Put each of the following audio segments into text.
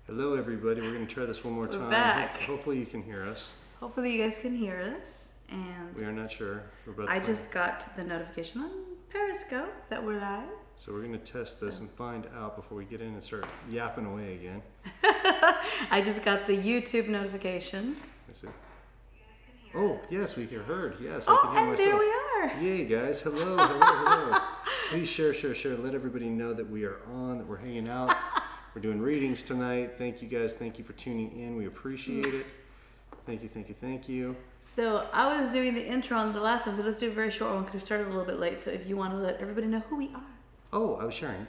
Hello, everybody. We're going to try this one more We're time. back. Hopefully you can hear us. Hopefully you guys can hear us. And We are not sure. I just got the notification on Periscope that we're live. So we're going to test this and find out before we get in and start yapping away again. I just got the YouTube notification. Let's see. Oh, yes, we can heard. Yes, Oh, I can hear and myself. there we are. Yay, guys. Hello. Please share. Let everybody know that we are on, that we're hanging out. We're doing readings tonight. Thank you, guys. Thank you for tuning in. We appreciate it. Thank you. So I was doing the intro on the last one, so let's do a very short one because we started a little bit late. So if you want to let everybody know who we are. Oh, I was sharing.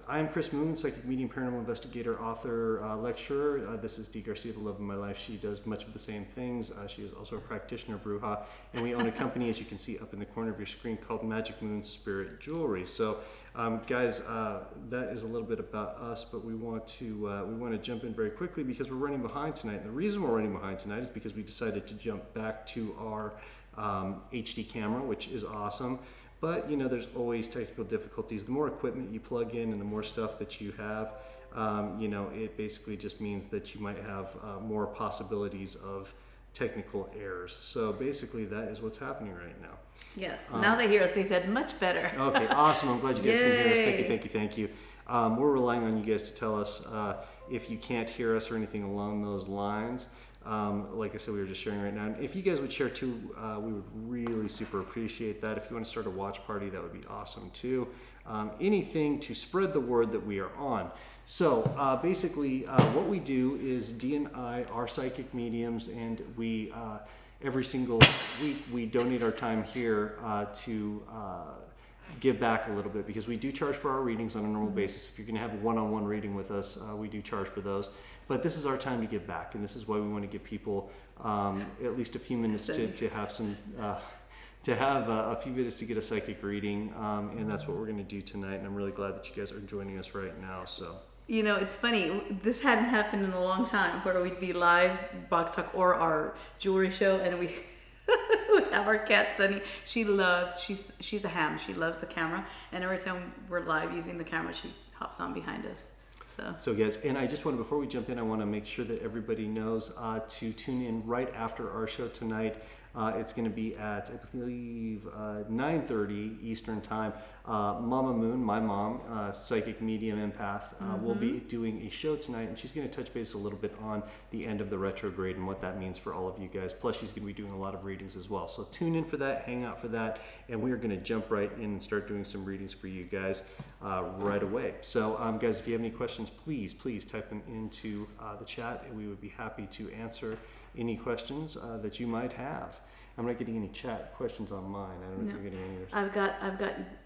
I'm Chris Moon, psychic medium, paranormal investigator, author, lecturer. This is Dee Garcia, the love of my life. She does much of the same things. She is also a practitioner, bruja, and we own a company, as you can see up in the corner of your screen, called Magic Moon Spirit Jewelry. So, guys, that is a little bit about us, but we want to jump in very quickly because we're running behind tonight. And the reason we're running behind tonight is because we decided to jump back to our HD camera, which is awesome. But, you know, there's always technical difficulties. The more equipment you plug in and the more stuff that you have, it basically just means that you might have more possibilities of technical errors. So basically that is what's happening right now. Yes. Now they hear us. They said much better. Okay, awesome. I'm glad you guys can hear us. Yay. Thank you. We're relying on you guys to tell us if you can't hear us or anything along those lines. Like I said, we were just sharing right now. And if you guys would share too, we would really super appreciate that. If you want to start a watch party, that would be awesome too. Anything to spread the word that we are on. So basically, what we do is Dee and I are psychic mediums, and we every single week we donate our time here to give back a little bit, because we do charge for our readings on a normal basis. If you're going to have a one-on-one reading with us, we do charge for those. But this is our time to give back, and this is why we want to give people at least a few minutes to have some a few minutes to get a psychic reading, and that's what we're going to do tonight. And I'm really glad that you guys are joining us right now. So. You know, it's funny. This hadn't happened in a long time, where we'd be live Box Talk or our jewelry show, and we would have our cat Sunny. She's a ham. She loves the camera, and every time we're live using the camera, she hops on behind us. So guys, and I just want to, before we jump in, I want to make sure that everybody knows to tune in right after our show tonight. It's going to be at, I believe, 9:30 Eastern Time. Mama Moon, my mom, psychic medium empath, will be doing a show tonight, and she's going to touch base a little bit on the end of the retrograde and what that means for all of you guys. Plus, she's going to be doing a lot of readings as well. So tune in for that, hang out for that, and we are going to jump right in and start doing some readings for you guys right away. So, guys, if you have any questions, please type them into the chat, and we would be happy to answer any questions that you might have. I'm not getting any chat questions on mine. I don't know if you're getting any yours. I've got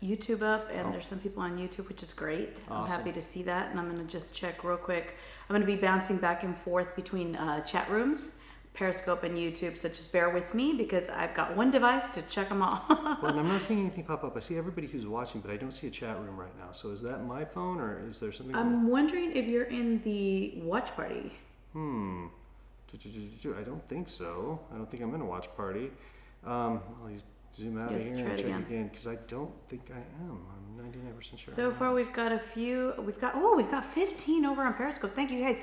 YouTube up, and there's some people on YouTube, which is great. Awesome. I'm happy to see that, and I'm going to just check real quick. I'm going to be bouncing back and forth between chat rooms, Periscope, and YouTube, so just bear with me because I've got one device to check them all. Well, and I'm not seeing anything pop up. I see everybody who's watching, but I don't see a chat room right now. So is that my phone, or is there something? I'm wondering if you're in the watch party. I don't think so. I don't think I'm in a watch party. I'll zoom out of here and check again, because I don't think I am. I'm 99% sure. So far, we've got 15 over on Periscope. Thank you, guys.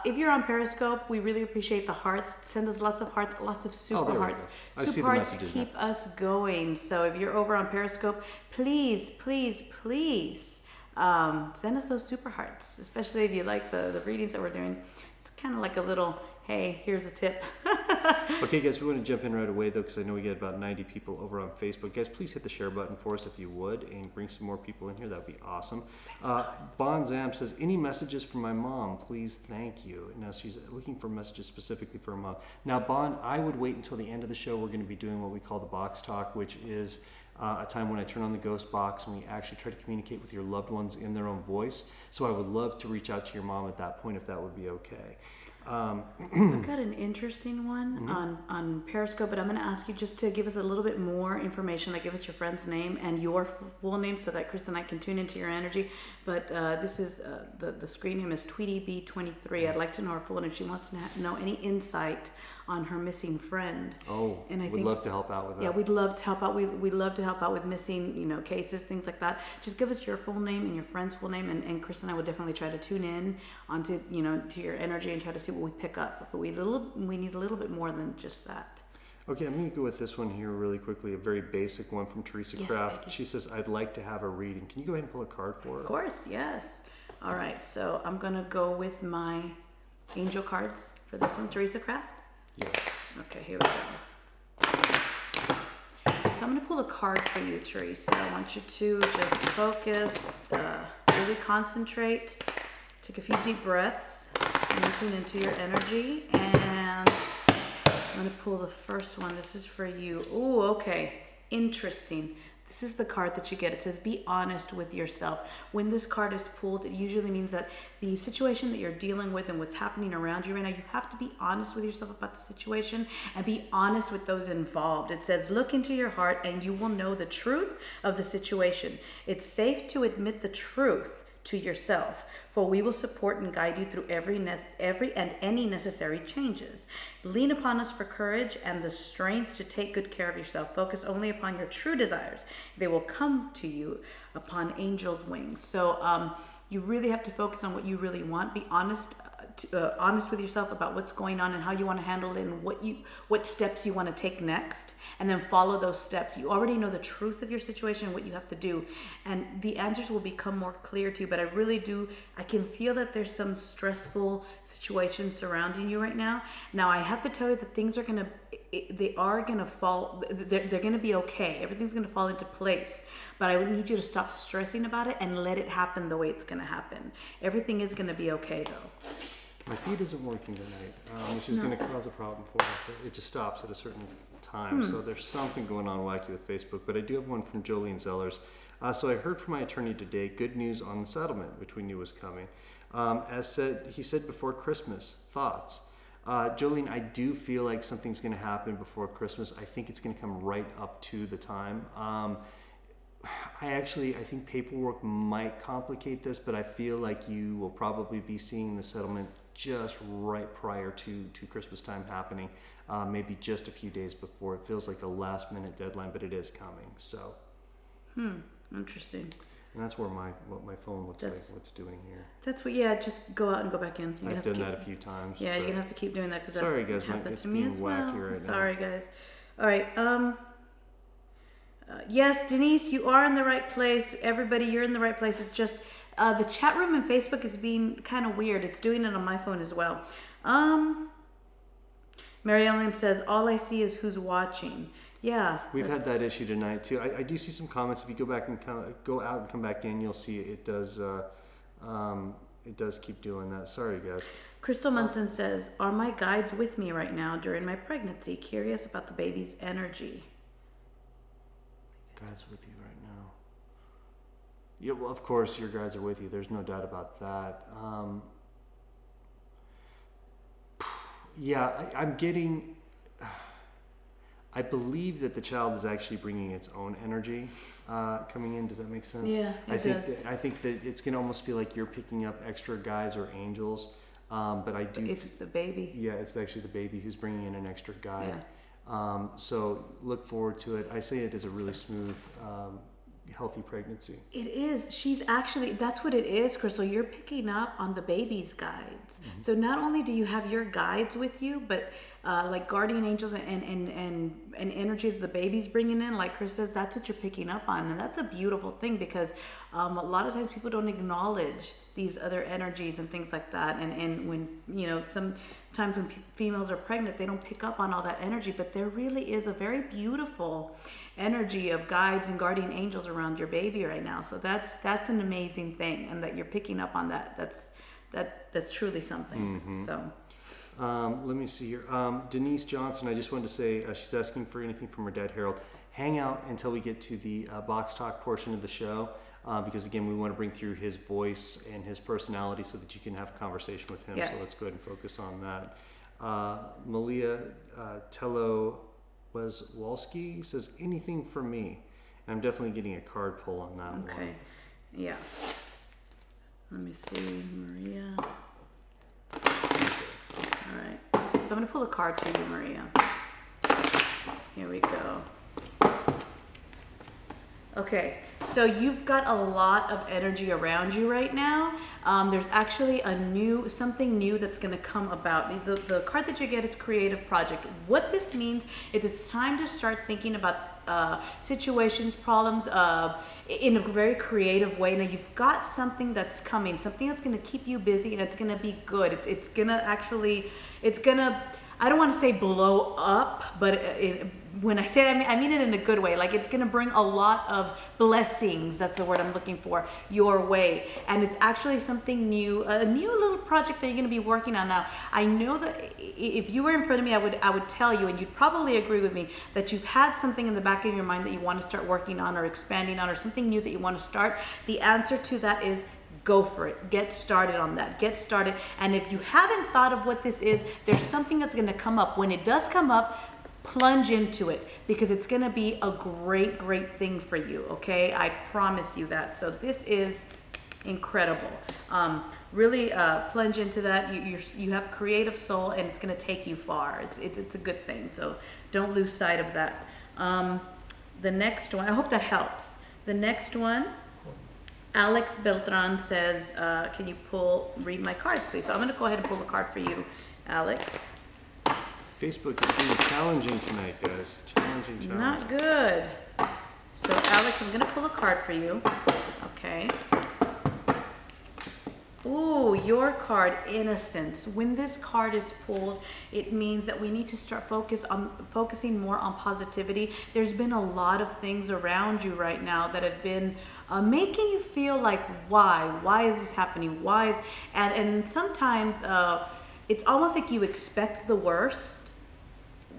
If you're on Periscope, we really appreciate the hearts. Send us lots of hearts, lots of super hearts. Super hearts keep us going. So if you're over on Periscope, please send us those super hearts, especially if you like the readings that we're doing. It's kind of like a little, hey, here's a tip. Okay, guys, we want to jump in right away, though, because I know we get about 90 people over on Facebook. Guys, please hit the share button for us if you would, and bring some more people in here. That would be awesome. Bon Zam says, any messages from my mom, please, thank you. Now, she's looking for messages specifically for her mom. Now, Bon, I would wait until the end of the show. We're going to be doing what we call the box talk, which is a time when I turn on the ghost box and we actually try to communicate with your loved ones in their own voice. So I would love to reach out to your mom at that point, if that would be okay. I've got an interesting one on Periscope, but I'm going to ask you just to give us a little bit more information, like give us your friend's name and your full name so that Chris and I can tune into your energy. But this is, the screen name is TweetyB23. I'd like to know her full name. She wants to know any insight on her missing friend. Oh, and I we'd love to help out with that. Yeah, we'd love to help out. We'd love to help out with missing, cases, things like that. Just give us your full name and your friend's full name, and Chris and I will definitely try to tune in onto, to your energy and try to see what we pick up. But we need a little bit more than just that. Okay, I'm going to go with this one here really quickly, a very basic one from Teresa Kraft. Becky. She says, I'd like to have a reading. Can you go ahead and pull a card for her? Of course, yes. All right, so I'm going to go with my angel cards for this one, Teresa Kraft. Yes. Okay, here we go. So I'm going to pull a card for you, Teresa. I want you to just focus, really concentrate, take a few deep breaths, and tune into your energy. And I'm going to pull the first one. This is for you. Ooh, okay. Interesting. This is the card that you get. It says, be honest with yourself. When this card is pulled, it usually means that the situation that you're dealing with and what's happening around you right now, you have to be honest with yourself about the situation and be honest with those involved. It says, look into your heart and you will know the truth of the situation. It's safe to admit the truth to yourself, for we will support and guide you through every and any necessary changes. Lean upon us for courage and the strength to take good care of yourself. Focus only upon your true desires. They will come to you upon angels' wings. So you really have to focus on what you really want. Be honest with yourself about what's going on and how you want to handle it and what steps you want to take next, and then follow those steps. You already know the truth of your situation and what you have to do, and the answers will become more clear to you. But I can feel that there's some stressful situations surrounding you right now. Now I have to tell you that things are gonna fall. They're gonna be okay. Everything's gonna fall into place. But I would need you to stop stressing about it and let it happen the way it's gonna happen. Everything is gonna be okay though. My feed isn't working tonight, which is going to cause a problem for us. It just stops at a certain time. So there's something going on wacky with Facebook. But I do have one from Jolene Zellers. So I heard from my attorney today, good news on the settlement, which we knew was coming. He said before Christmas, thoughts. Jolene, I do feel like something's going to happen before Christmas. I think it's going to come right up to the time. I think paperwork might complicate this, but I feel like you will probably be seeing the settlement just right prior to Christmas time happening, maybe just a few days before. It feels like a last minute deadline, but it is coming. So, interesting. And that's what my phone looks like. What's doing here? That's what. Yeah, just go out and go back in. I've done that a few times. Yeah, you're gonna have to keep doing that because sorry guys, happened it's to me being as wacky well. right now. Sorry guys. All right. Yes, Denise, you are in the right place. Everybody, you're in the right place. It's just the chat room and Facebook is being kind of weird. It's doing it on my phone as well. Mary Ellen says, all I see is who's watching. Yeah. We've had that issue tonight too. I do see some comments. If you go out and come back in, you'll see it does keep doing that. Sorry guys. Crystal Munson says, are my guides with me right now during my pregnancy? Curious about the baby's energy. Guides with you right now. Yeah, well, of course your guides are with you. There's no doubt about that. I'm getting. I believe that the child is actually bringing its own energy coming in. Does that make sense? Yeah, I think that it's going to almost feel like you're picking up extra guides or angels. But I do. It's the baby. Yeah, it's actually the baby who's bringing in an extra guide. Yeah. So look forward to it. I say it is a really smooth, healthy pregnancy. It is. That's what it is, Crystal. You're picking up on the baby's guides. Mm-hmm. So not only do you have your guides with you, but like guardian angels and energy that the baby's bringing in, like Chris says, that's what you're picking up on. And that's a beautiful thing because a lot of times people don't acknowledge these other energies and things like that. And when, sometimes when females are pregnant, they don't pick up on all that energy, but there really is a very beautiful energy of guides and guardian angels around your baby right now. So that's an amazing thing, and that you're picking up on that. That's truly something. Mm-hmm. So. Let me see here. Denise Johnson, I just wanted to say, she's asking for anything from her dad, Harold. Hang out until we get to the box talk portion of the show, because again, we want to bring through his voice and his personality so that you can have a conversation with him. Yes. So let's go ahead and focus on that. Malia Telowalski says, anything for me? And I'm definitely getting a card pull on that one. Okay. Yeah. Let me see, Maria. All right. I'm going to pull a card for you, Maria. Here we go. Okay, so you've got a lot of energy around you right now. There's actually something new that's going to come about. The card that you get is Creative Project. What this means is it's time to start thinking about situations, problems in a very creative way. Now you've got something that's coming, something that's going to keep you busy, and it's going to be good. It's going to actually, I don't want to say blow up, but when I say that, I mean it in a good way. Like it's going to bring a lot of blessings. That's the word I'm looking for, your way. And it's actually something new, a new little project that you're going to be working on now. I know that if you were in front of me, I would tell you, and you'd probably agree with me, that you've had something in the back of your mind that you want to start working on or expanding on, or something new that you want to start. The answer to that is go for it. Get started on that. Get started. And if you haven't thought of what this is, there's something that's going to come up. When it does come up, plunge into it, because it's going to be a great, great thing for you. Okay? I promise you that. So this is incredible. Really plunge into that. You have a creative soul, and it's going to take you far. It's a good thing. So don't lose sight of that. The next one, I hope that helps. The next one, Alex Beltran says, can you read my cards, please? So I'm going to go ahead and pull a card for you, Alex. Facebook is being challenging tonight, guys. Challenging. Not good. So Alex, I'm going to pull a card for you. Okay. Ooh, your card, Innocence. When this card is pulled, it means that we need to start focusing more on positivity. There's been a lot of things around you right now that have been making you feel like, why is this happening? And sometimes it's almost like you expect the worst,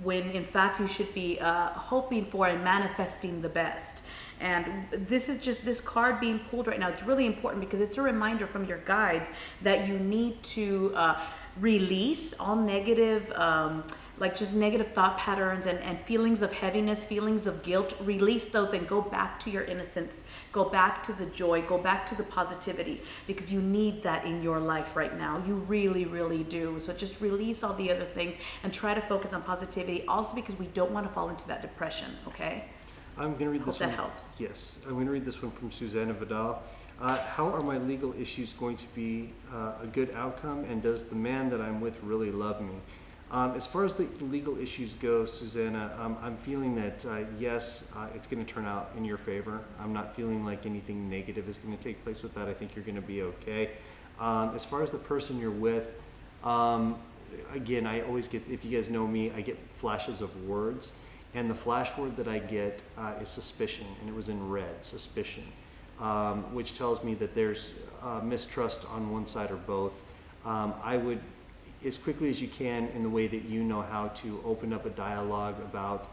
when in fact you should be hoping for and manifesting the best. And this card being pulled right now, it's really important because it's a reminder from your guides that you need to release all negative, just negative thought patterns and feelings of heaviness, feelings of guilt. Release those and go back to your innocence, go back to the joy, go back to the positivity, because you need that in your life right now. You really, really do. So just release all the other things and try to focus on positivity, also because we don't want to fall into that depression, okay? I'm going to read this one. Hope that helps. Yes, I'm going to read this one from Susanna Vidal. How are my legal issues going to be a good outcome, and does the man that I'm with really love me? As far as the legal issues go, Susanna, I'm feeling that yes, it's going to turn out in your favor. I'm not feeling like anything negative is going to take place with that. I think you're going to be okay. As far as the person you're with, again, I always get, if you guys know me, I get flashes of words. And the flash word that I get is suspicion, and it was in red, suspicion, which tells me that there's mistrust on one side or both. I would, as quickly as you can, in the way that you know how, to open up a dialogue about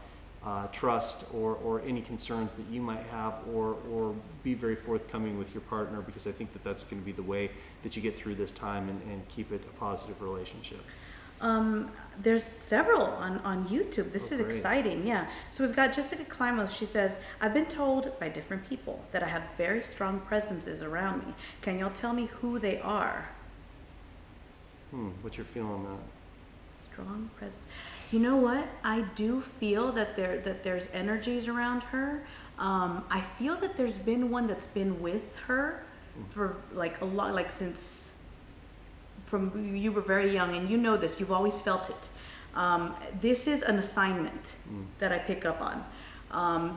trust or any concerns that you might have, or be very forthcoming with your partner, because I think that that's going to be the way that you get through this time and keep it a positive relationship. There's several on YouTube. This is great. exciting. Yeah. So we've got Jessica Klimos. She says, I've been told by different people that I have very strong presences around me. Can y'all tell me who they are? What's your feeling on that? Strong presence. You know what? I do feel that there's energies around her. I feel that there's been one that's been with her for like a lot, like since from you were very young, and you know this, you've always felt it. This is an assignment that I pick up on.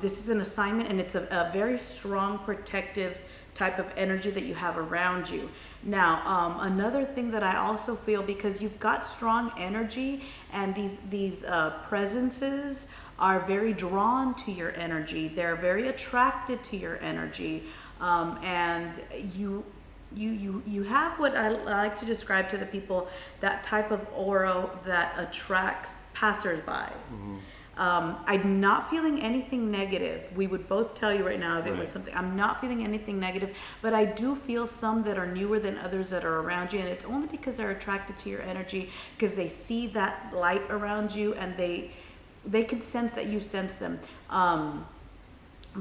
This is an assignment, and it's a very strong protective type of energy that you have around you. Now, another thing that I also feel, because you've got strong energy, and these presences are very drawn to your energy. They're very attracted to your energy, and you have what I like to describe to the people, that type of aura that attracts passersby. I'm not feeling anything negative. We would both tell you right now if it was something. I'm not feeling anything negative, but I do feel some that are newer than others that are around you, and it's only because they're attracted to your energy, because they see that light around you, and they can sense that you sense them.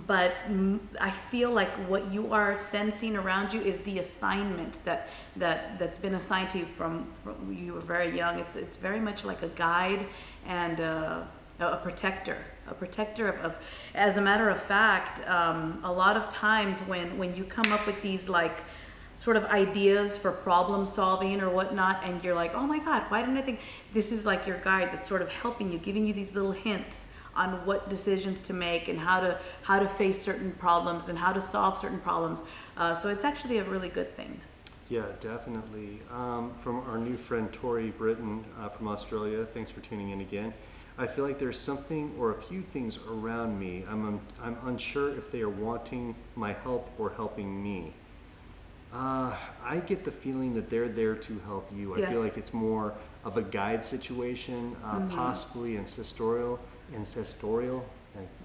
but I feel like what you are sensing around you is the assignment that's been assigned to you from you were very young. It's very much like a guide and a protector of. As a matter of fact, a lot of times when you come up with these like sort of ideas for problem solving or whatnot, and you're like, oh my God, why didn't I think? This is like your guide that's sort of helping you, giving you these little hints on what decisions to make and how to face certain problems and how to solve certain problems. So it's actually a really good thing. Yeah, definitely. From our new friend Tori Britton from Australia, thanks for tuning in again. I feel like there's something or a few things around me. I'm unsure if they are wanting my help or helping me. I get the feeling that they're there to help you. I feel like it's more of a guide situation, possibly ancestorial,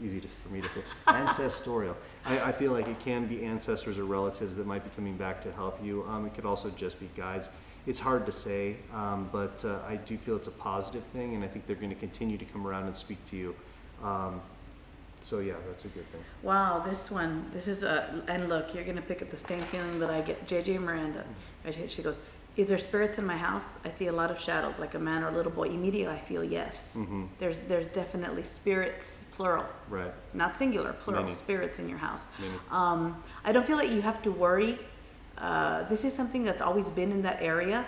easy for me to say, ancestorial. I feel like it can be ancestors or relatives that might be coming back to help you. It could also just be guides. It's hard to say, but I do feel it's a positive thing, and I think they're going to continue to come around and speak to you. So yeah, that's a good thing. Wow, this is and look, you're gonna pick up the same feeling that I get. JJ Miranda, she goes, is there spirits in my house? I see a lot of shadows, like a man or a little boy. Immediately I feel yes. There's definitely spirits, plural. Right. Not singular, plural. Many. Spirits in your house. Many. I don't feel like you have to worry. This is something that's always been in that area,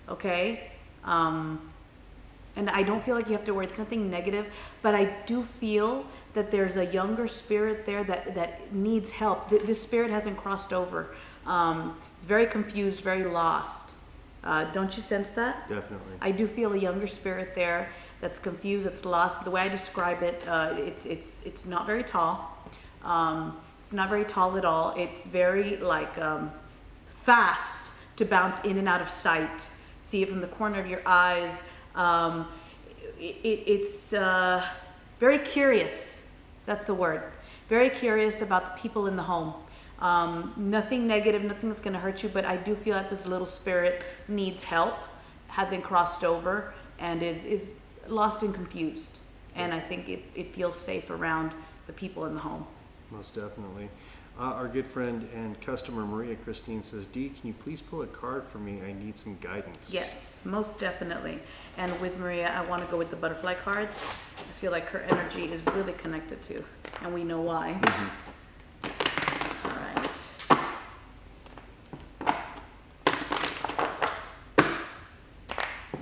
okay? And I don't feel like you have to worry. It's nothing negative, but I do feel that there's a younger spirit there that needs help. This spirit hasn't crossed over. It's very confused, very lost. Don't you sense that? Definitely. I do feel a younger spirit there that's confused, that's lost. The way I describe it, it's not very tall. It's not very tall at all. It's very like fast to bounce in and out of sight. See it from the corner of your eyes. It's very curious. That's the word. Very curious about the people in the home. Nothing negative, nothing that's going to hurt you, but I do feel that this little spirit needs help, hasn't crossed over, and is lost and confused. And I think it feels safe around the people in the home. Most definitely. Our good friend and customer Maria Christine says, Dee, can you please pull a card for me? I need some guidance. Yes, most definitely. And with Maria, I want to go with the butterfly cards. I feel like her energy is really connected to, and we know why. All right.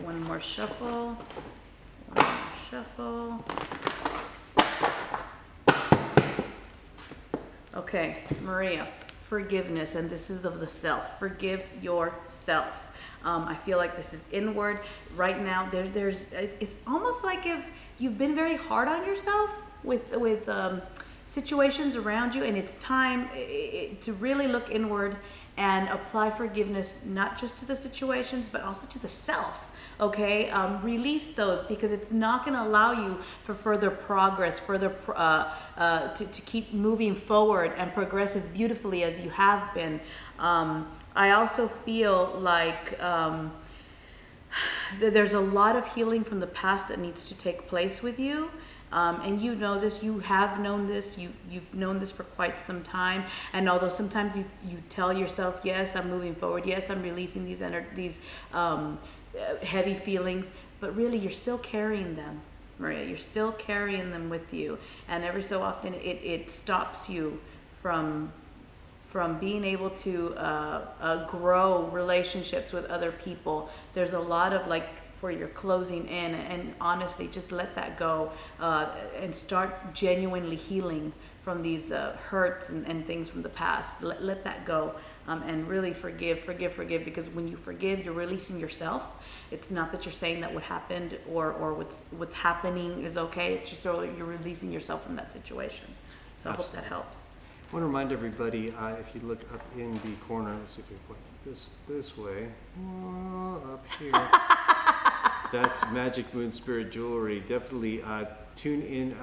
One more shuffle. One more shuffle. Okay, Maria, forgiveness, and this is of the self. Forgive yourself. I feel like this is inward right now. It's almost like if you've been very hard on yourself with situations around you, and it's time to really look inward and apply forgiveness, not just to the situations, but also to the self. Okay, release those, because it's not going to allow you for further progress, to keep moving forward and progress as beautifully as you have been. I also feel like there's a lot of healing from the past that needs to take place with you. And you know this, you have known this, you've known this for quite some time. And although sometimes you tell yourself, yes, I'm moving forward, yes, I'm releasing these heavy feelings, but really you're still carrying them, Maria. You're still carrying them with you, and every so often it stops you from being able to grow relationships with other people. There's a lot of like where you're closing in, and honestly, just let that go and start genuinely healing from these hurts and things from the past. Let that go. And really forgive, because when you forgive, you're releasing yourself. It's not that you're saying that what happened or what's happening is okay. It's just so you're releasing yourself from that situation. So I hope that helps. I want to remind everybody, if you look up in the corner, let's see if we put this way, up here. That's Magic Moon Spirit Jewelry. Definitely tune in.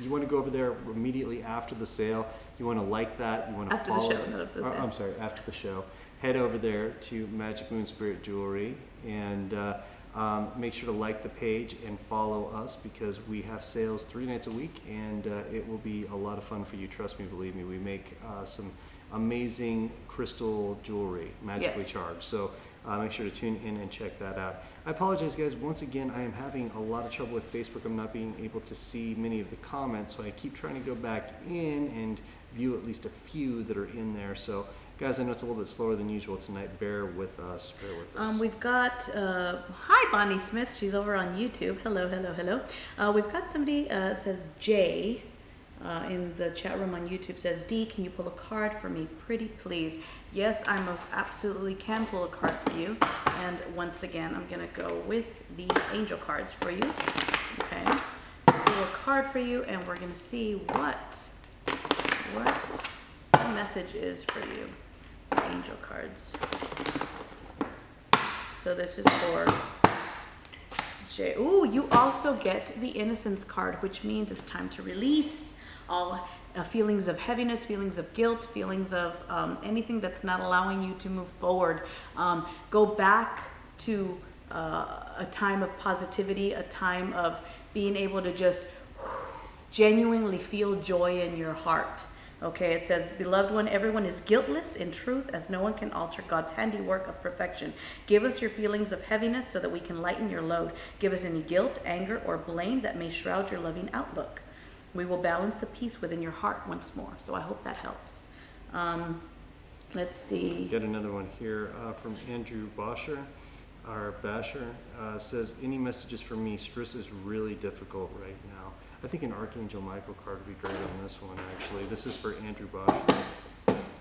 You want to go over there immediately after the sale. You want to like that. You want to follow. After the show, not after the sale. I'm sorry, after the show. Head over there to Magic Moon Spirit Jewelry, and Make sure to like the page and follow us because we have sales 3 nights a week, and it will be a lot of fun for you. Trust me, believe me. We make some amazing crystal jewelry, magically charged. So make sure to tune in and check that out. I apologize, guys. Once again, I am having a lot of trouble with Facebook. I'm not being able to see many of the comments, so I keep trying to go back in and view at least a few that are in there. So, guys, I know it's a little bit slower than usual tonight. Bear with us. Bear with us. We've got, hi, Bonnie Smith. She's over on YouTube. Hello, hello, hello. We've got somebody, says Jay, in the chat room on YouTube, says, Dee, can you pull a card for me? Pretty please. Yes, I most absolutely can pull a card for you. And once again, I'm going to go with the angel cards for you. Okay. Pull a card for you, and we're going to see what the message is for you. Angel cards. So this is for Jay. Ooh, you also get the Innocence card, which means it's time to release all feelings of heaviness, feelings of guilt, feelings of anything that's not allowing you to move forward. Go back to a time of positivity, a time of being able to just genuinely feel joy in your heart. Okay, it says, beloved one, everyone is guiltless in truth, as no one can alter God's handiwork of perfection. Give us your feelings of heaviness so that we can lighten your load. Give us any guilt, anger, or blame that may shroud your loving outlook. We will balance the peace within your heart once more. So I hope that helps. Let's see. Get another one here from Andrew Basher. Says, any messages for me? Stress is really difficult right now. I think an Archangel Michael card would be great on this one, actually. This is for Andrew Basher.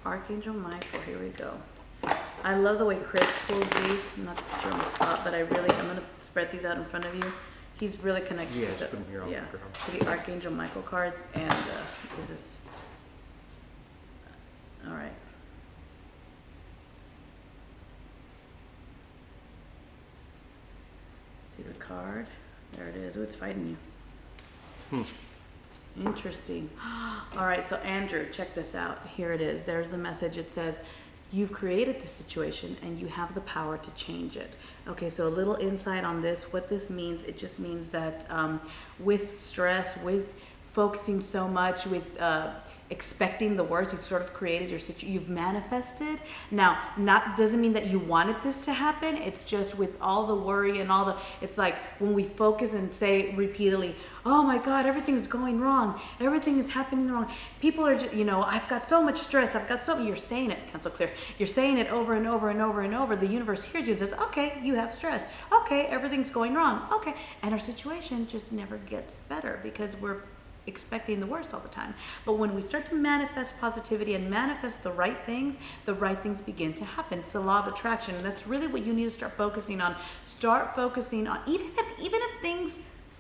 Archangel Michael, here we go. I love the way Chris pulls these. Not to put you on the spot, but I'm going to spread these out in front of you. He's really connected to put them here on the ground. To the Archangel Michael cards, and this is all right. See the card? There it is. Ooh, it's fighting you. Interesting. All right, so Andrew, check this out. Here it is. There's the message. It says, you've created the situation and you have the power to change it. Okay, so a little insight on this. What this means, it just means that with stress, with focusing so much, with expecting the worst, you've sort of created your situation, you've manifested. Now, doesn't mean that you wanted this to happen. It's just with all the worry and all the, it's like when we focus and say repeatedly, oh my God, everything's going wrong. Everything is happening wrong. People are just, I've got so much stress. You're saying it, cancel clear. You're saying it over and over and over and over. The universe hears you and says, okay, you have stress. Okay, everything's going wrong. Okay. And our situation just never gets better because we're expecting the worst all the time. But when we start to manifest positivity and manifest the right things begin to happen. It's the law of attraction, and that's really what you need to start focusing on. Start focusing on, even if things,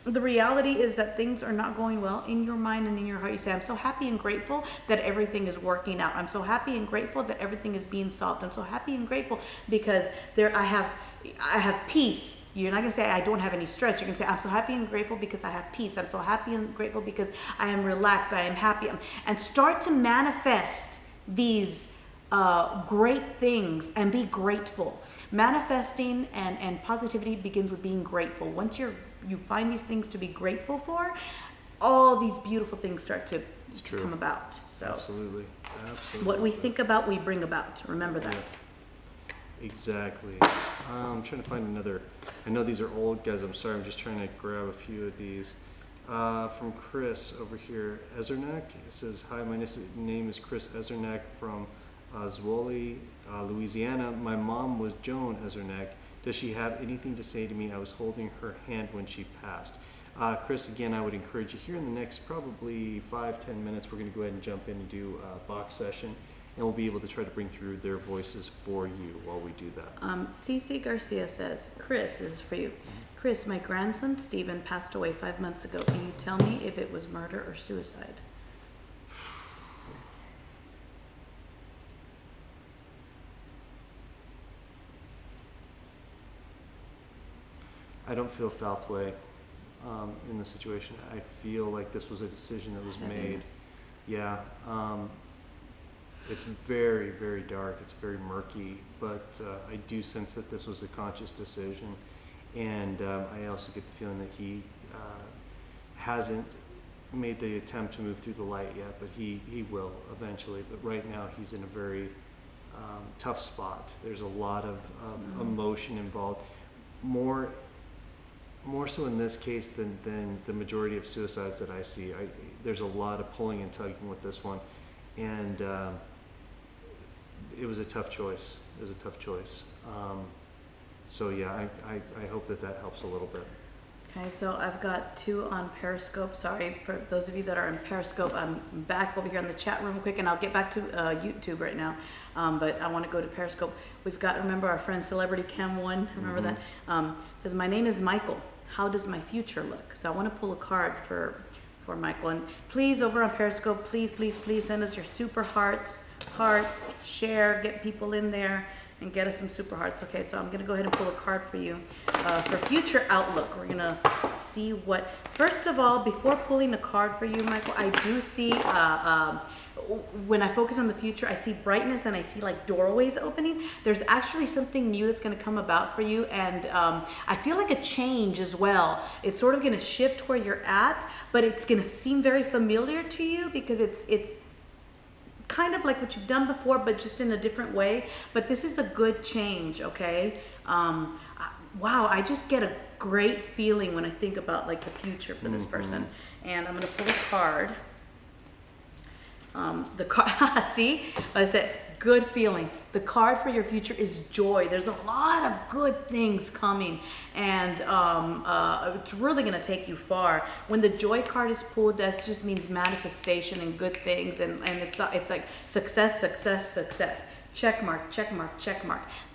the reality is that things are not going well in your mind and in your heart. You say, I'm so happy and grateful that everything is working out. I'm so happy and grateful that everything is being solved. I'm so happy and grateful because I have peace. You're not going to say, I don't have any stress. You're going to say, I'm so happy and grateful because I have peace. I'm so happy and grateful because I am relaxed. I am happy. And start to manifest these great things and be grateful. Manifesting and positivity begins with being grateful. Once you find these things to be grateful for, all these beautiful things start to come about. So Absolutely. What we think about, we bring about. Remember that. Yes. Exactly. I'm trying to find another. I know these are old, guys. I'm sorry. I'm just trying to grab a few of these. From Chris over here, Ezernak. It says, hi, my name is Chris Ezernak from Zwolle, Louisiana. My mom was Joan Ezernak. Does she have anything to say to me? I was holding her hand when she passed. Chris, again, I would encourage you here in the next probably 5-10 minutes, we're going to go ahead and jump in and do a box session. And we'll be able to try to bring through their voices for you while we do that. Cece Garcia says, Chris, this is for you. Chris, my grandson Stephen passed away 5 months ago. Can you tell me if it was murder or suicide? I don't feel foul play in the situation. I feel like this was a decision that was made. Yeah. It's very, very dark. It's very murky, but I do sense that this was a conscious decision. And I also get the feeling that he hasn't made the attempt to move through the light yet, but he will eventually. But right now he's in a very tough spot. There's a lot of emotion involved, more so in this case than the majority of suicides that I see. There's a lot of pulling and tugging with this one, and it was a tough choice. So yeah, I hope that helps a little bit. Okay, so I've got 2 on Periscope. Sorry for those of you that are in Periscope. I'm back over here in the chat room quick, and I'll get back to YouTube right now. But I want to go to Periscope. We've got, remember our friend Celebrity Cam 1, remember that? Says, my name is Michael. How does my future look? So I want to pull a card for Michael. And please, over on Periscope, please send us your super hearts, share, get people in there, and get us some super hearts. Okay, so I'm gonna go ahead and pull a card for you for future outlook. We're gonna see what, first of all, before pulling a card for you, Michael, I do see, when I focus on the future, I see brightness and I see like doorways opening. There's actually something new that's gonna come about for you, and I feel like a change as well. It's sort of gonna shift where you're at, but it's gonna seem very familiar to you because it's kind of like what you've done before, but just in a different way. But this is a good change, okay? Wow, I just get a great feeling when I think about like the future for this person. And I'm gonna pull a card. The card, see, I said, good feeling. The card for your future is joy. There's a lot of good things coming, and it's really going to take you far. When the joy card is pulled, that just means manifestation and good things, and it's like success. Check mark.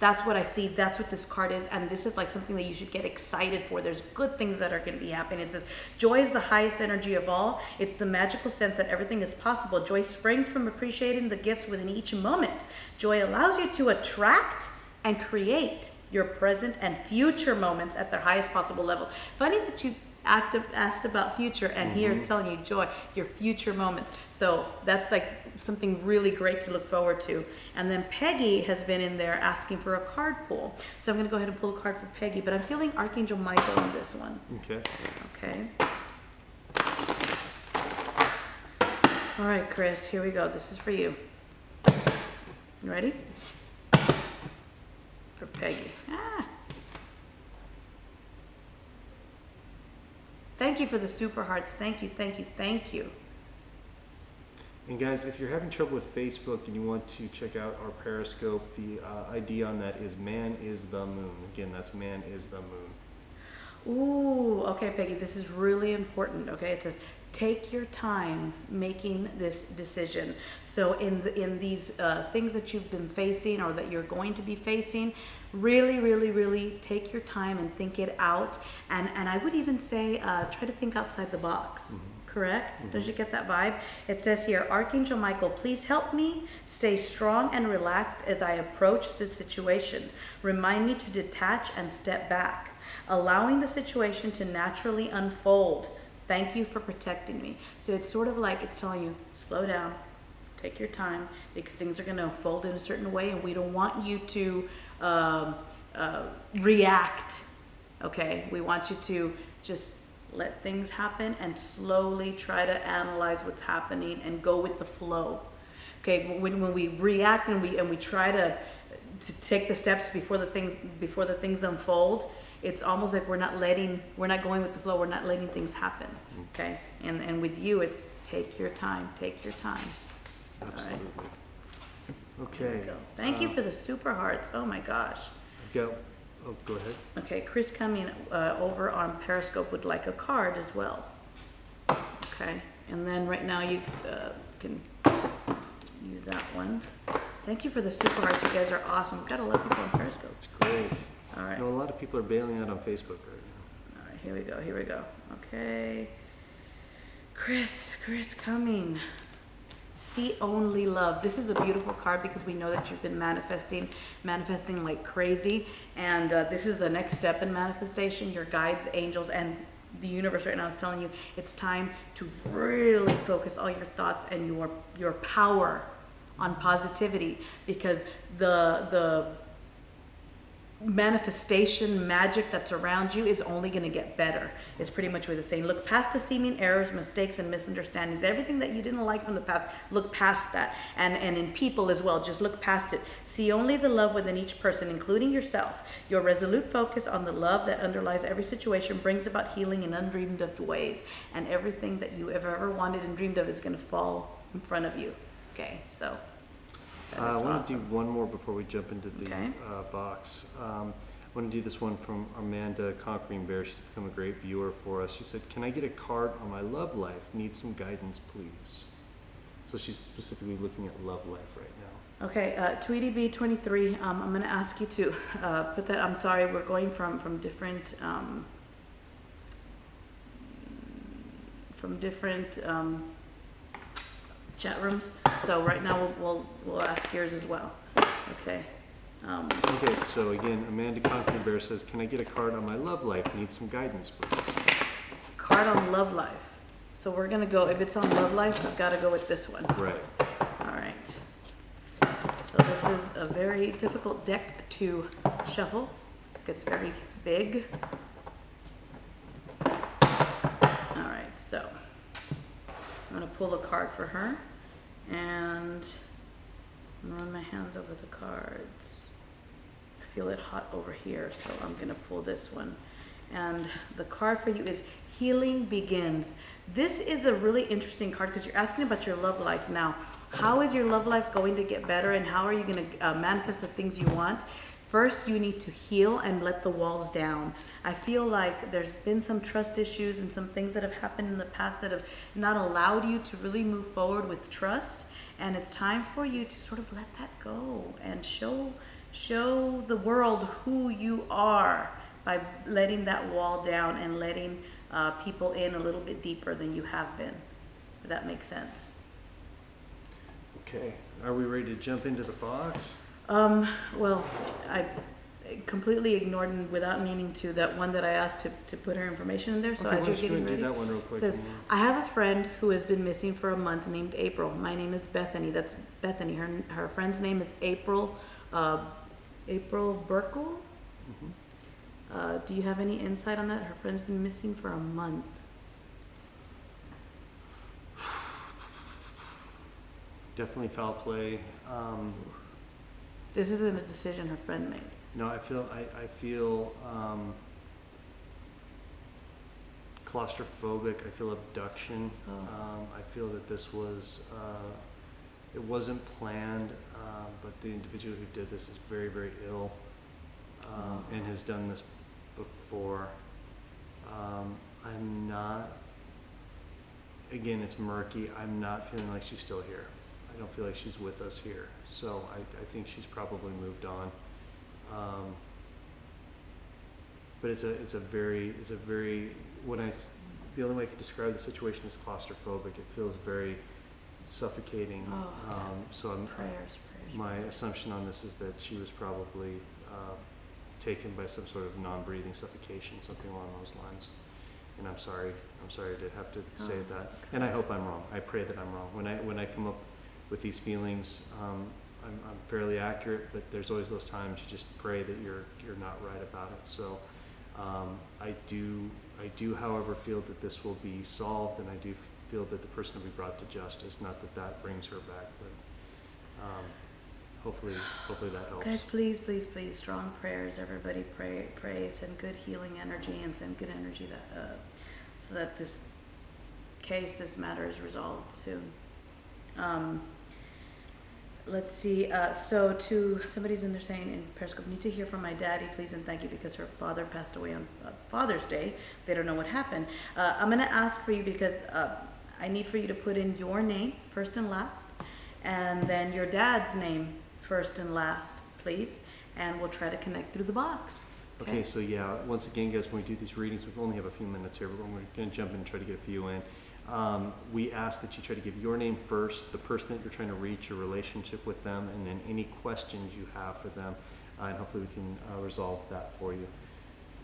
That's what I see. That's what this card is, and this is like something that you should get excited for. There's good things that are going to be happening. It says, joy is the highest energy of all. It's the magical sense that everything is possible. Joy springs from appreciating the gifts within each moment. Joy allows you to attract and create your present and future moments at their highest possible level. Funny that you asked about future, and here it's telling you joy, your future moments. So that's like something really great to look forward to. And then Peggy has been in there asking for a card pull. So I'm going to go ahead and pull a card for Peggy, but I'm feeling Archangel Michael on this one. Okay. All right, Chris, here we go. This is for you. You ready? For Peggy. Thank you for the super hearts. Thank you. And guys, if you're having trouble with Facebook and you want to check out our Periscope, the ID on that is Man is the Moon. Again, that's Man is the Moon. Ooh, okay, Peggy, this is really important. Okay, it says, take your time making this decision. So in these things that you've been facing or that you're going to be facing, really take your time and think it out. And I would even say, try to think outside the box. Correct? Does you get that vibe? It says here, Archangel Michael, please help me stay strong and relaxed as I approach this situation. Remind me to detach and step back, allowing the situation to naturally unfold. Thank you for protecting me. So it's sort of like it's telling you, slow down, take your time, because things are going to unfold in a certain way, and we don't want you to react. Okay? We want you to just let things happen and slowly try to analyze what's happening and go with the flow. Okay? When we react and we try to take the steps before the things unfold, it's almost like we're not going with the flow. We're not letting things happen. Okay. And with you, it's take your time. Absolutely. All right. Okay. Thank you for the super hearts. Oh my gosh. Go ahead. Okay. Chris coming over on Periscope would like a card as well. Okay. And then right now you can use that one. Thank you for the super hearts. You guys are awesome. We've got a lot of people on Periscope. It's great. All right. You know, a lot of people are bailing out on Facebook right now. All right, here we go. Okay. Chris coming. See only love. This is a beautiful card because we know that you've been manifesting like crazy. And this is the next step in manifestation. Your guides, angels, and the universe right now is telling you it's time to really focus all your thoughts and your power on positivity, because the manifestation magic that's around you is only going to get better. It's pretty much what it's saying. Look past the seeming errors, mistakes, and misunderstandings. Everything that you didn't like from the past, look past that. And in people as well, just look past it. See only the love within each person, including yourself. Your resolute focus on the love that underlies every situation brings about healing in undreamed of ways. And everything that you have ever wanted and dreamed of is going to fall in front of you. Okay, so I want to do one more before we jump into the box. I want to do this one from Amanda Conquering Bear. She's become a great viewer for us. She said, "Can I get a card on my love life? Need some guidance, please." So she's specifically looking at love life right now. Okay, Tweety B23, I'm going to ask you to put that. I'm sorry, we're going from different chat rooms. So right now we'll ask yours as well. Okay. Okay, so again, Amanda Conquering Bear says, "Can I get a card on my love life? Need some guidance, please." Card on love life. So we're gonna go. If it's on love life, I've got to go with this one. Right. All right. So this is a very difficult deck to shuffle. It's very big. All right. So I'm gonna pull a card for her. And I'm gonna run my hands over the cards. I feel it hot over here, so I'm gonna pull this one. And the card for you is Healing Begins. This is a really interesting card because you're asking about your love life now. How is your love life going to get better, and how are you gonna manifest the things you want? First, you need to heal and let the walls down. I feel like there's been some trust issues and some things that have happened in the past that have not allowed you to really move forward with trust. And it's time for you to sort of let that go and show the world who you are by letting that wall down and letting people in a little bit deeper than you have been. If that makes sense. Okay. Are we ready to jump into the box? Well, I completely ignored and without meaning to that one that I asked to put her information in there. So Okay, as you're getting ready, do that one real quick. it says, "I have a friend who has been missing for a month named April. My name is Bethany." That's Bethany. Her friend's name is April. April Burkle. Mm-hmm. Do you have any insight on that? Her friend's been missing for a month. Definitely foul play. This isn't a decision her friend made. No, I feel claustrophobic. I feel abduction. I feel that this was it wasn't planned, but the individual who did this is very, very ill and has done this before. I'm not. Again, it's murky. I'm not feeling like she's still here. I don't feel like she's with us here. So I think she's probably moved on. But it's a very, the only way I could describe the situation is claustrophobic. It feels very suffocating. So Prayers. my assumption on this is that she was probably taken by some sort of non-breathing suffocation, something along those lines. And I'm sorry to have to say that. Okay. And I hope I'm wrong. I pray that I'm wrong. When I come up with these feelings, I'm fairly accurate, but there's always those times you just pray that you're not right about it. So I do, however, feel that this will be solved, and I do feel that the person will be brought to justice. Not that brings her back, but hopefully that helps. Guys, please, strong prayers. Everybody pray, send good healing energy and send good energy that so that this matter is resolved soon. Let's see. So to somebody's in there saying in Periscope, "Need to hear from my daddy, please and thank you, because her father passed away on Father's Day. They don't know what happened." I'm gonna ask for you because I need for you to put in your name first and last, and then your dad's name first and last, please, and we'll try to connect through the box. Okay, so yeah, once again, guys, when we do these readings, we only have a few minutes here, but we're going to jump in and try to get a few in. We ask that you try to give your name first, the person that you're trying to reach, your relationship with them, and then any questions you have for them, and hopefully we can resolve that for you.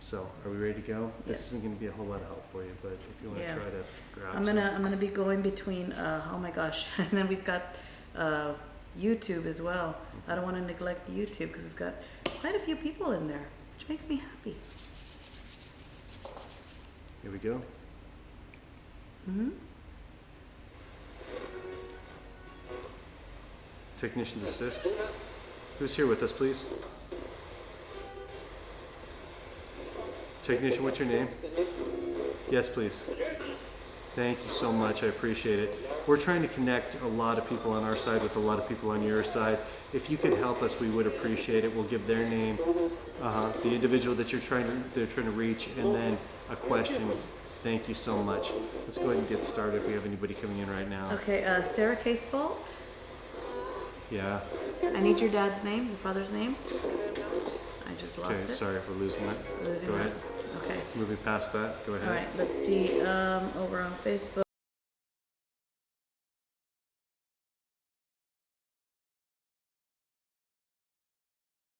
So, are we ready to go? Yes. This isn't going to be a whole lot of help for you, but if you want to try to grab I'm gonna be going between. Oh my gosh, and then we've got YouTube as well. I don't want to neglect YouTube because we've got quite a few people in there, which makes me happy. Here we go. Mm-hmm. Technicians assist. Who's here with us, please? Technician, what's your name? Yes, please. Thank you so much. I appreciate it. We're trying to connect a lot of people on our side with a lot of people on your side. If you could help us, we would appreciate it. We'll give their name, the individual that they're trying to reach, and then a question. Thank you so much. Let's go ahead and get started if we have anybody coming in right now. Okay, Sarah Casebolt. Yeah. I need your dad's name, your father's name. I just lost Okay, it. sorry, we're losing it. Losing Go that. ahead. Okay. Moving past that, go ahead. All right, let's see. Over on Facebook.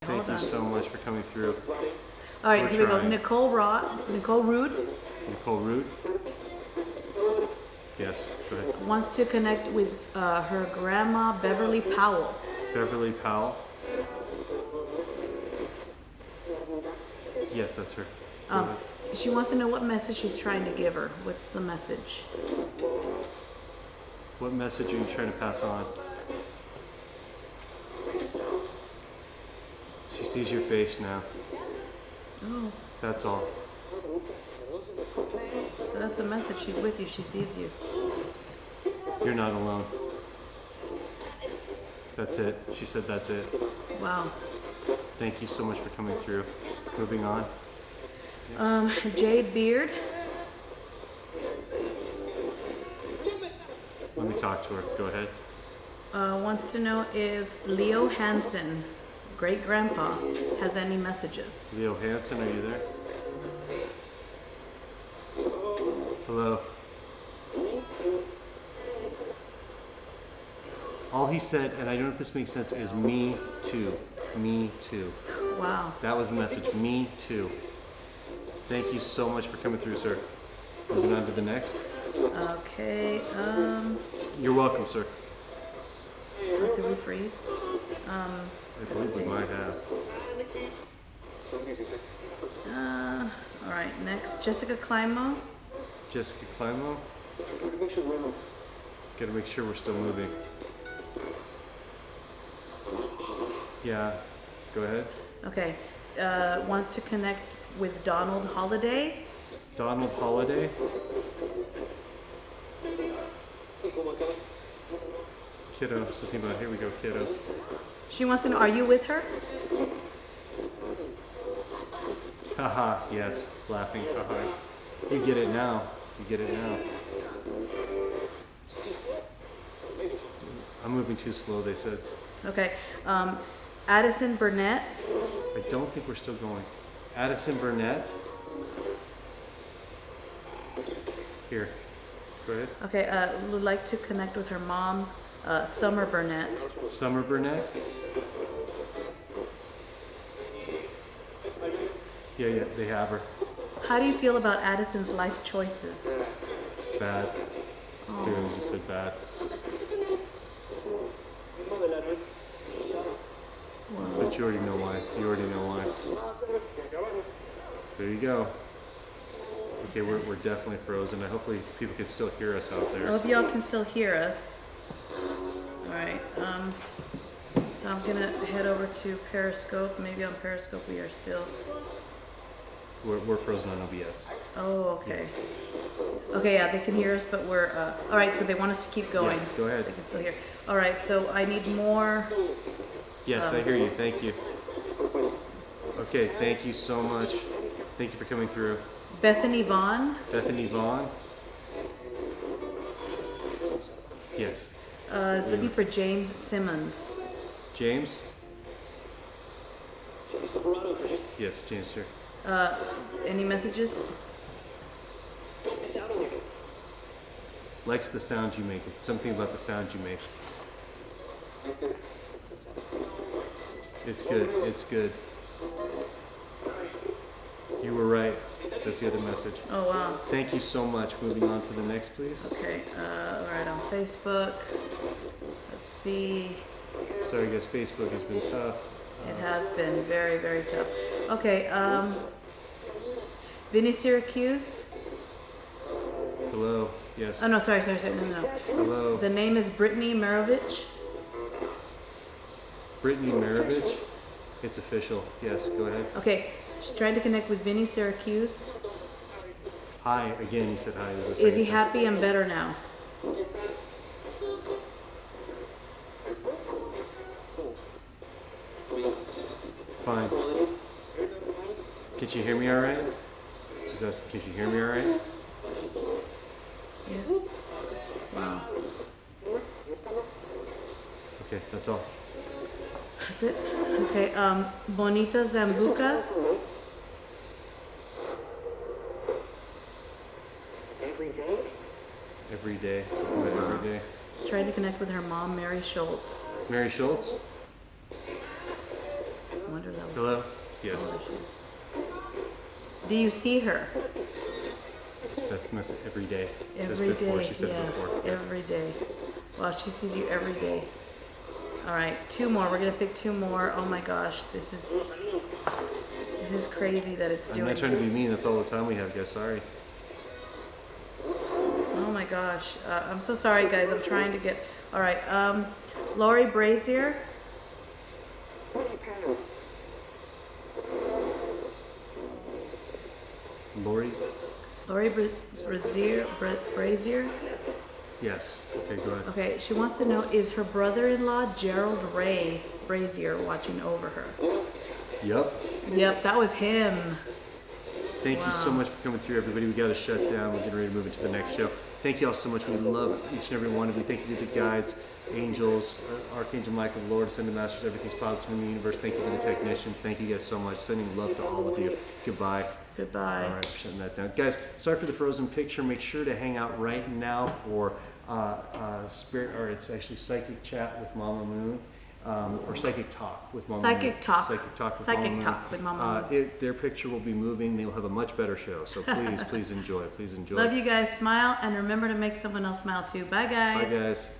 Thank you so much for coming through. All right, We're here we go. trying. Nicole Rude Nicole Root? Yes, go ahead. wants to connect with her grandma, Beverly Powell. Beverly Powell? Yes, that's her. Go ahead. She wants to know what message she's trying to give her. What's the message? What message are you trying to pass on? She sees your face now. Oh, That's all. that's the message. She's with you. She sees you. You're not alone. That's it. She said that's it. Wow. Thank you so much for coming through. Moving on. Jade Beard. Let me talk to her. Go ahead. Wants to know if Leo Hansen, great grandpa, has any messages. Leo Hansen, are you there? Hello. All he said, and I don't know if this makes sense, is me too. Me too. Wow. That was the message. Me too. Thank you so much for coming through, sir. Moving on to the next. Okay. You're welcome, sir. Did we freeze? I believe we might have. All right. Next, Jessica Climo. Jessica Climo. Gotta make sure we're still moving. Yeah. Go ahead. Okay. Wants to connect with Donald Holiday. Donald Holiday. Kiddo. Something about here we go, kiddo. She wants to know, are you with her? Haha, yes. Laughing. Haha. You get it now. You get it now. I'm moving too slow, they said. Okay. Addison Burnett. I don't think we're still going. Addison Burnett. Here. Go ahead. Okay. Would like to connect with her mom, Summer Burnett. Summer Burnett. Yeah, they have her. How do you feel about Addison's life choices? Bad. Clearly just said bad. But you already know why. You already know why. There you go. Okay, we're definitely frozen. Hopefully people can still hear us out I there. hope y'all can still hear us. All right. So I'm gonna head over to Periscope. Maybe on Periscope we are still. We're frozen on OBS. Oh, okay. Okay, yeah, they can hear us, but we're. All right, so they want us to keep going. Yeah, go ahead. They can still hear. All right, so I need more. Yes, I hear you. Thank you. Okay, thank you so much. Thank you for coming through. Bethany Vaughn. Bethany Vaughn. Yes. Is looking for James Simmons. James? Yes, James, sure. Any messages? Likes the sound you make. Something about the sound you make. It's good. It's good. You were right. That's the other message. Oh, wow. Thank you so much. Moving on to the next, please. Okay, all right, on Facebook. Let's see. Sorry guys, Facebook has been tough. It has been very, very tough. Okay, Vinny Syracuse. Hello. Yes. Oh no, sorry, no. Hello. The name is Brittany Marovich. Brittany Marovich. It's official. Yes, go ahead. Okay, she's trying to connect with Vinny Syracuse. Hi. Again, he said hi. Is he happy and better now? Fine. Can you hear me all right? She's asking, can you hear me all right? Yeah. Wow. Okay, that's all. That's it? Okay, Bonita Zambuca. Every day. Something about every day. She's trying to connect with her mom, Mary Schultz. Mary Schultz? I wonder if that was... Hello? Yes. Oh, there she is. Do you see her? That's message every day. Every Just before day, she said yeah, before. every day. Wow, she sees you every day. All right, 2 more. We're gonna pick 2 more. Oh my gosh, this is crazy that it's doing. I'm not trying to be this. mean. That's all the time we have, guys. Sorry. Oh my gosh, I'm so sorry, guys. I'm trying to get. All right, Lori Brazier. Lori Brazier. Yes. Okay, go ahead. Okay, she wants to know, is her brother-in-law Gerald Ray Brazier watching over her? Yep. Yep, that was him. Thank you so much for coming through, everybody. We got to shut down. We're getting ready to move into the next show. Thank you all so much. We love each and every one of you. Thank you to the guides, angels, Archangel Michael, Lord, Ascended Masters, everything's positive in the universe. Thank you to the technicians. Thank you guys so much. Sending love to all of you. Goodbye. Goodbye. All right, we're shutting that down. Guys, sorry for the frozen picture. Make sure to hang out right now for spirit, or it's actually psychic chat with Mama Moon. Or psychic talk with Mama Moon. Psychic talk with Mama Moon. Their picture will be moving. They'll have a much better show. So please enjoy. Please enjoy. Love you guys. Smile and remember to make someone else smile too. Bye guys. Bye guys.